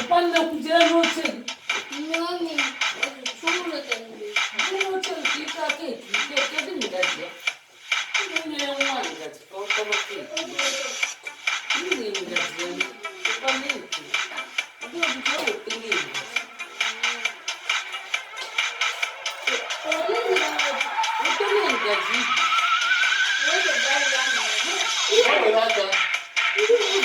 오빠는 구제한 호텔. 분명히 주문을 했는데. 호텔 뒤까지 이게 깨집니다, 이제. 이게 영화는 같이 깜깜하게. 이게 이제 오빠는 이렇게. 이게 어디서 어떤 게 있는 거지? 어떤 게 있는 거지? 왜 나왔어? 이거 오빠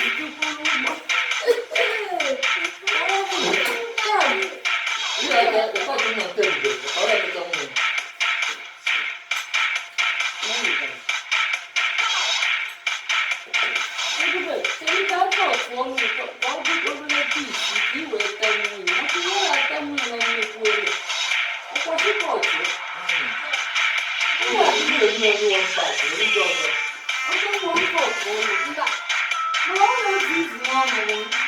주면 안 되는데.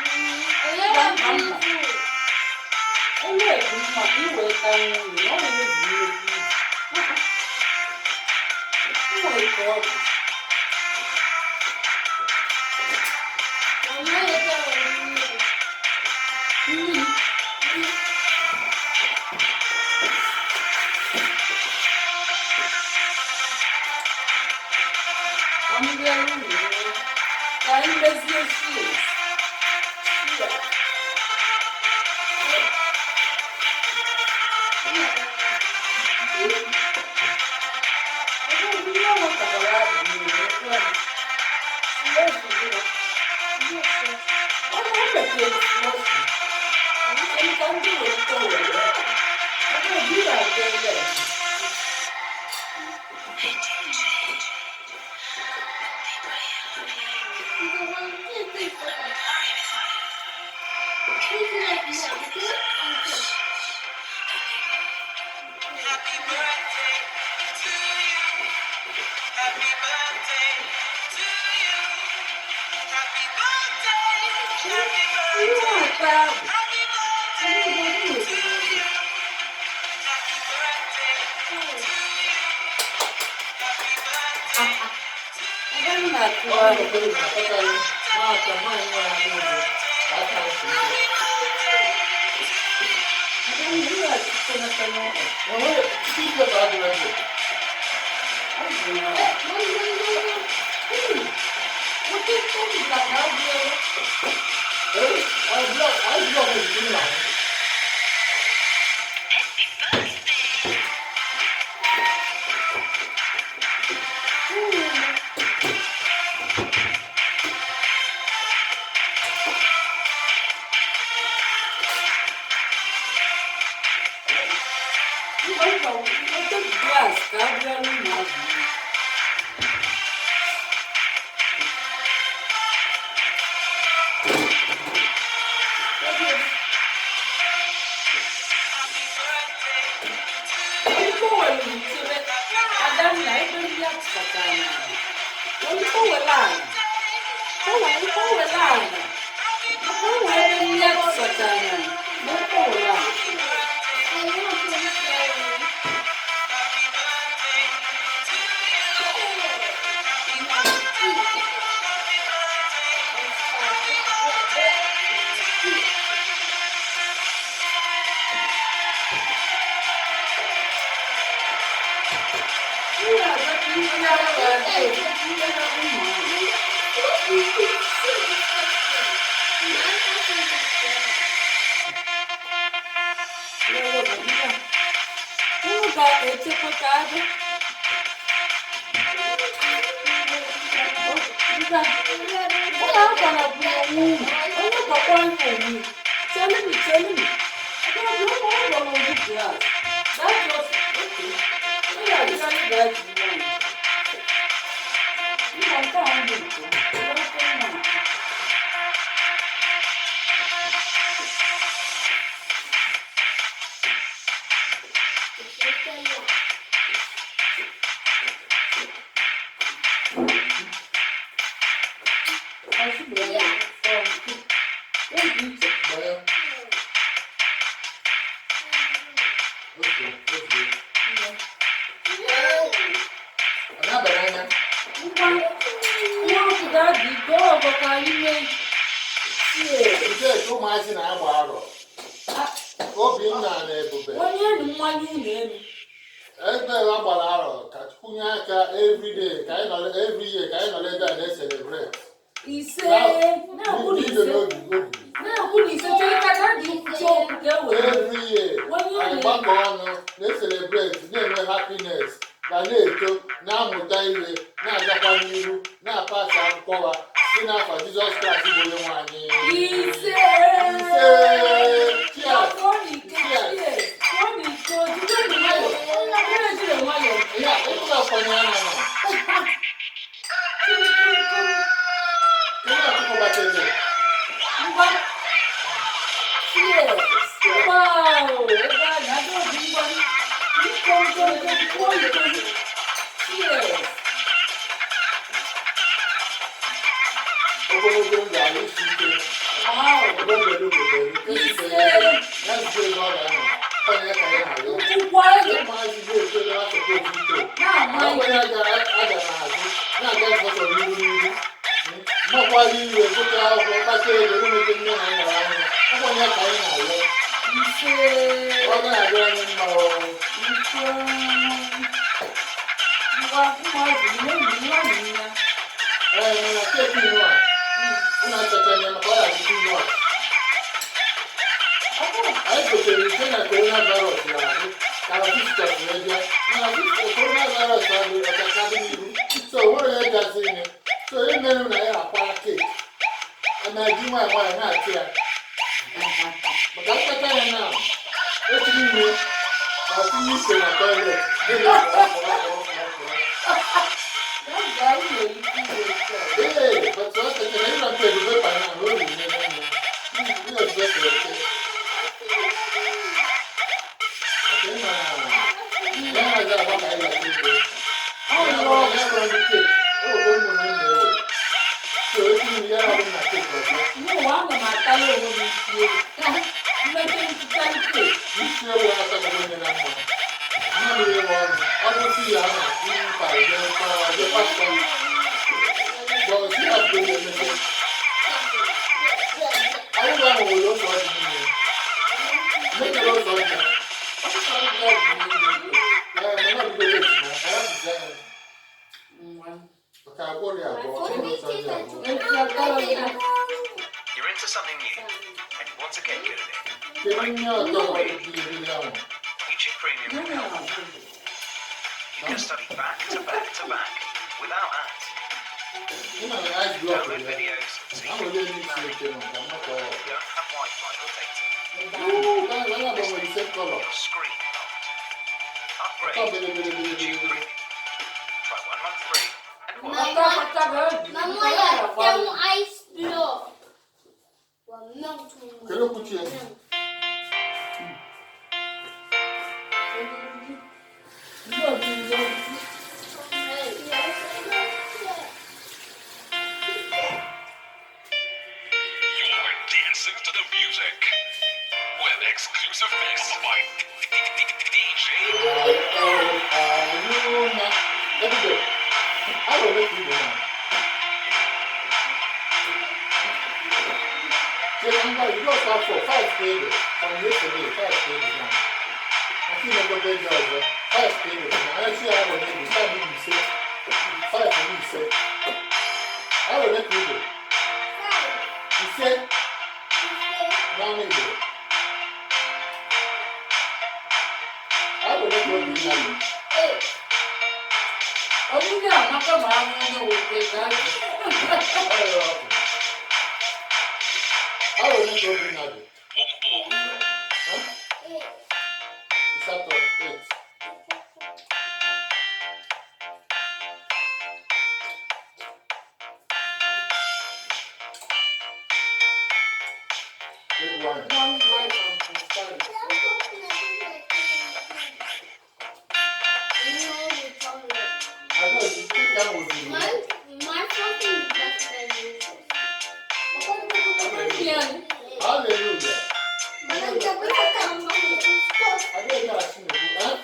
바로 앞에 잡으면. 이거 원박. 우리 좋아서. ụmụazị na-agba arọ Obinna na Ebube onye elu mmanya ụlọ elu ebe ha gbara arọ ka kwunye aka everyday ka anyị nọrọ every year ka anyị nọrọ ebe a na-celebrate ise na-akwụ na ise chọrọ ịkata dị nkwuchi okwu ka e were every year anyị gbakọ ọnụ na-celebrate na-enwe happiness ga na-eto na-amụta ihe na-agakwa n'ihu na-apasa akwụkwọ ha si n'afọ Jizọs Kraịst bụ onye nwe anyị ise cheers ya ịchọ ọkwanye anya nọ onye ọkụkọ bateze ogologo ndụ ala isi ike obodo isi ya nzube ebe ọ ga-anọ onye ka ya na-alụ ụmụazị na-etole asụsụ okike onye aga n'azụ na-aga ọsọ n'ihu mmakwara iwe bụta akwụkwọ kpata ego n'emete nne na nna anya onye ka anyị na-alụ ọ ga-adị anyị mma mana keeki inu a ụna nchacha anya maka ọ ga-adịtụ inu a anyị gotere ike na coronavirus n'ahụ ka visitọs wee bịa mana coronavirus ahụ ọkacha dị n'ihu so nwere onye gazi ime so onye merụ na ya akwara keeki na-eji nwaanyị nwaanyị na-achị ya maka nchacha ya na etiri ime ọtụnye ise na toilet but ọ kachara ịra mpe ebube banye na obi nne nne You're into something new and you want to get good at it. Teaching Premium can help. You can study back to back to back without ads. Download videos, see you don't have Wi-Fi or data. Your screen locked. Upgrade to YouTube Premium. Try 1 month free and watch. Mama ya tem ice block. Quero curtir. You're dancing to the music with exclusive mix by DJ. Let me go. I will let you go now. You just have for 5 tables from yesterday, 5 tables now. I think I'm going to get 5 tables now. I see how many tables. 5 for me, say. I will let you go. He said, now me go. I will let you go now. I will let you go now. Huh? It's at 8. Good one. I know, you think that was you. My fucking best friend Hallelujah. I didn't know I seen it. Huh?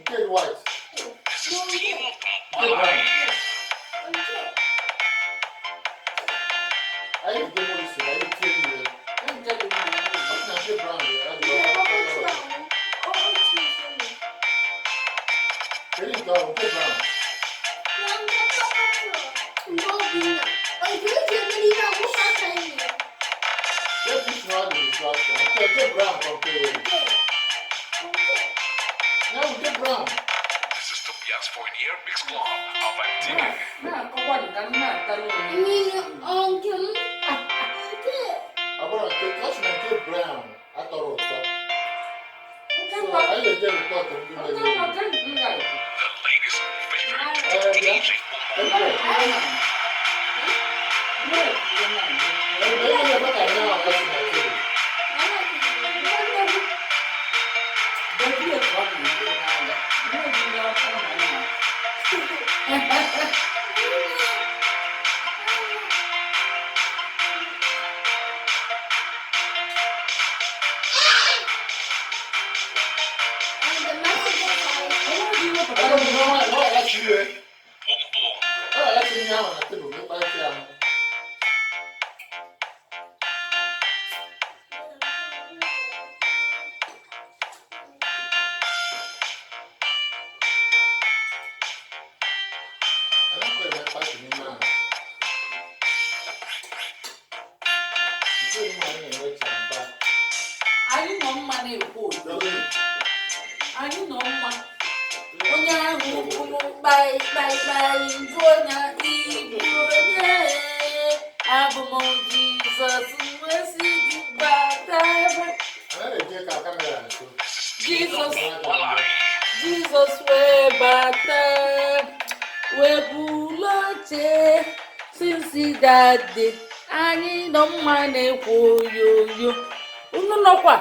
Okay, white. This is Team Good one. didn't get more sick. I didn't tell you that. I'm telling you. I'm not sure brown. They didn't go. Okay, brown. They're teaching all the instruction. Okay, get brown from there. Now we get brown. This is Tobias for an Ear Mix Club of activity. I'm going to touch my kid brown. I thought it was tough. So I didn't get a thought of you. The ladies' favorite DJ Boom. Anyị nọ mma na-ekwu odo. Anyị nọ mma. Onye ahụ kwuru kpaịkpaịkpaị bụ onye ibu onye. Abụ m Jizọs wesi gị gbata ebe. Jizọs wee bata wee bulu oche since that day. Anyị nọ mma na-ekwu oyoyo. Unu nọkwa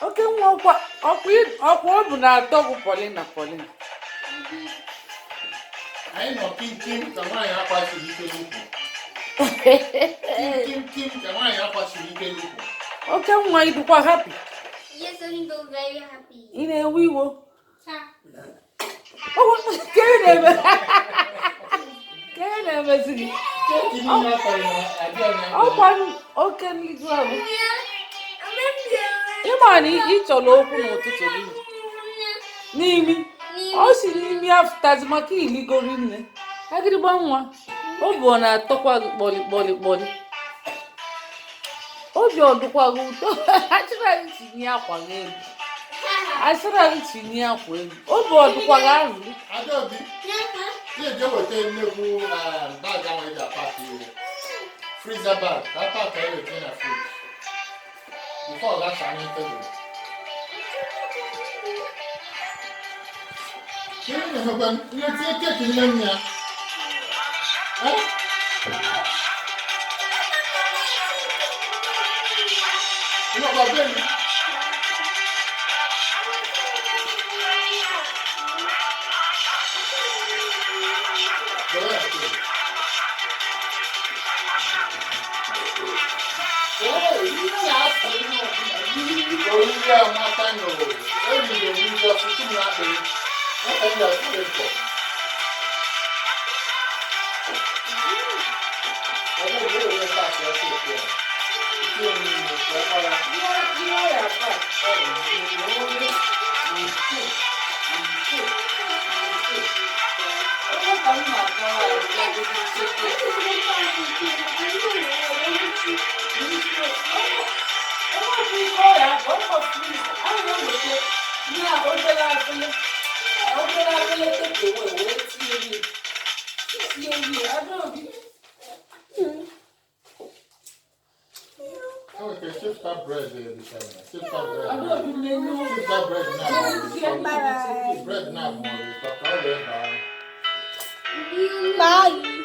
oke nwa ọkwa ọ bụ na-atọ bụ Paulina. Anyị nọ kim ka nwaanyị akwasịrị ike n'ukwu. Kim ka nwaanyị akwasịrị ike n'ukwu. Oke nwa ịdịkwa happy. Yes, I'm very happy. Ị na-ewe iwo. Ke na-emezi gị. Ọkwa oke n'izu ahụ. Ịma na ị chọrọ okwu n'ụtụtụ gị. N'imi. Ọ si n'imi afụtazi maka iligori nne. Agịrịgba nwa. Obi ọ na-atọkwa gị kpọlị. Obi ọ dụkwa gị ụtọ. Achịrị anyị tinye akwa n'elu. Obi ọ dụkwa gị ahụ. Adaobi, ihe je weta nnekwu bag ahụ eji apaki freezer bag ka apaki anyị weta na fridge before ọ gacha anyị tebụl. Ihe na-emekwa ihe tinye keeki n'ime ya. Ihe ọkwa bebi. Okay, shift that bread there, shift that bread. Shift that bread now. Bread now, more. Bye.